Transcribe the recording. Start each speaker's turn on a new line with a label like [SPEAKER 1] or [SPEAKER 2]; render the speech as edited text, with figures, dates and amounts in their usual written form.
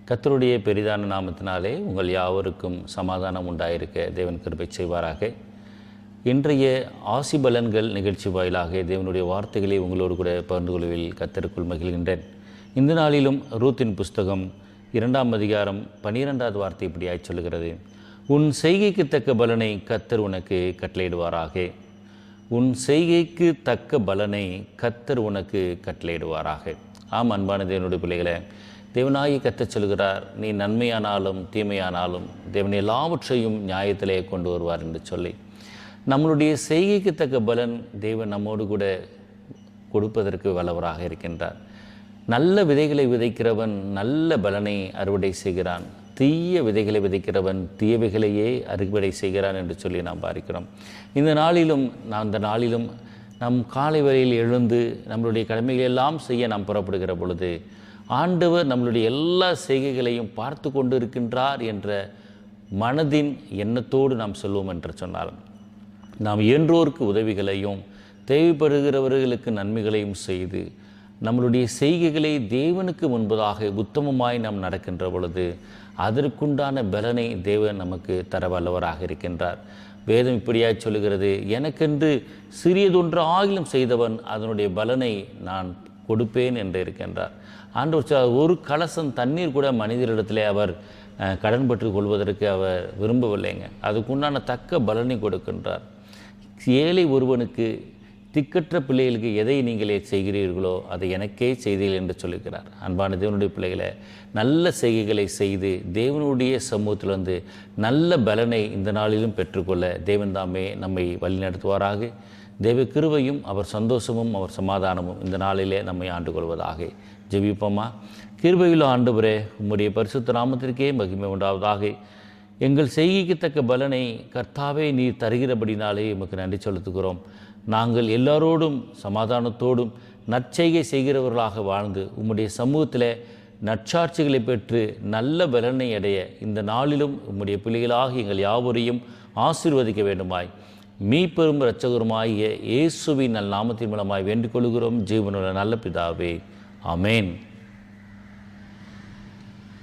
[SPEAKER 1] கர்த்தருடைய பெரிதான நாமத்தினாலே உங்கள் யாவருக்கும் சமாதானம் உண்டாயிருக்க தேவன் கிருபை செய்வாராக. இன்றைய ஆசிபலன்கள் நிகழ்ச்சி வாயிலாக தேவனுடைய வார்த்தைகளை உங்களோடு கூட பகிர்ந்து கொள்வதில் கர்த்தருக்குள் மகிழ்கின்றேன். இந்த நாளிலும் ரூத்தின் புஸ்தகம் 2ஆம் அதிகாரம் 12வது வார்த்தை இப்படியாய் சொல்கிறது: உன் செய்கைக்கு தக்க பலனை கர்த்தர் உனக்கு கட்டளையிடுவாராக. உன் செய்கைக்கு தக்க பலனை கர்த்தர் உனக்கு கட்டளையிடுவாராக. ஆம், அன்பான தேவனுடைய பிள்ளைகளை, தேவனாகி கர்த்தர் சொல்கிறார், நீ நன்மையானாலும் தீமையானாலும் தேவன் எல்லாவற்றையும் நியாயத்திலே கொண்டு வருவார் என்று சொல்லி, நம்மளுடைய செய்கைக்கு தக்க பலன் தேவன் நம்மோடு கூட கொடுப்பதற்கு வல்லவராக இருக்கின்றார். நல்ல விதைகளை விதைக்கிறவன் நல்ல பலனை அறுவடை செய்கிறான், தீய விதைகளை விதைக்கிறவன் தீயவைகளையே அறுவடை செய்கிறான் என்று சொல்லி நாம் பார்க்கிறோம். இந்த நாளிலும் நம் காலை வரையில் எழுந்து நம்மளுடைய கடமைகள் எல்லாம் செய்ய நாம் புறப்படுகிற பொழுது ஆண்டவர் நம்மளுடைய எல்லா செய்கைகளையும் பார்த்து கொண்டு இருக்கின்றார் என்ற மனதின் எண்ணத்தோடு நாம் சொல்வோம் என்று சொன்னார், நாம் இயன்றோருக்கு உதவிகளையும் தேவைப்படுகிறவர்களுக்கு நன்மைகளையும் செய்து நம்மளுடைய செய்கைகளை தேவனுக்கு முன்பதாக உத்தமமாய் நாம் நடக்கின்ற பொழுது அதற்குண்டான பலனை தேவன் நமக்கு தர வல்லவராக இருக்கின்றார். வேதம் இப்படியாய் சொல்லுகிறது, எனக்கென்று சிறியதொன்று ஆகிலும் செய்தவன் அதனுடைய பலனை நான் கொடுப்பேன் என்று இருக்கின்றார். ஆண்டவர் ஒரு கலசம் தண்ணீர் கூட மனிதரிடத்திலே அவர் கடன் பற்றி கொள்வதற்கு அவர் விரும்பவில்லைங்க. அதுக்குண்டான தக்க பலனை கொடுக்கின்றார். ஏழை ஒருவனுக்கு, திக்கற்ற பிள்ளைகளுக்கு எதை நீங்களே செய்கிறீர்களோ அதை எனக்கே செய்தீர்கள் என்று சொல்லுகிறார். அன்பான தேவனுடைய பிள்ளைகளை, நல்ல செய்கைகளை செய்து தேவனுடைய சமூகத்தில் வந்து நல்ல பலனை இந்த நாளிலும் பெற்றுக்கொள்ள தேவன் தாமே நம்மை வழிநடத்துவாராக. தேவ கிருபையும் அவர் சந்தோஷமும் அவர் சமாதானமும் இந்த நாளிலே நம்மை ஆண்டு கொள்வதாக. ஜெபிப்போமா. கிருபையுள்ள ஆண்டவரே, உம்முடைய பரிசுத்த நாமத்திற்கே மகிமை உண்டாவதாக. எங்கள் செய்கைக்கு தக்க பலனை கர்த்தாவே நீர் தருகிறபடினாலே எமக்கு நன்றி செலுத்துகிறோம். நாங்கள் எல்லாரோடும் சமாதானத்தோடும் நற்செய்கை செய்கிறவர்களாக வாழ்ந்து உம்முடைய சமூகத்தில் நற்சாட்சிகளை பெற்று நல்ல பலனை அடைய இந்த நாளிலும் உம்முடைய பிள்ளைகளாக எங்கள் யாவரையும் ஆசீர்வதிக்க வேண்டுமாய் மீட்பெரும் இரட்சகருமாகிய இயேசுவின் நல் நாமத்தின் மூலமாய் வேண்டிக் கொள்கிறோம், ஜீவனுள்ள நல்ல பிதாவே. ஆமேன்.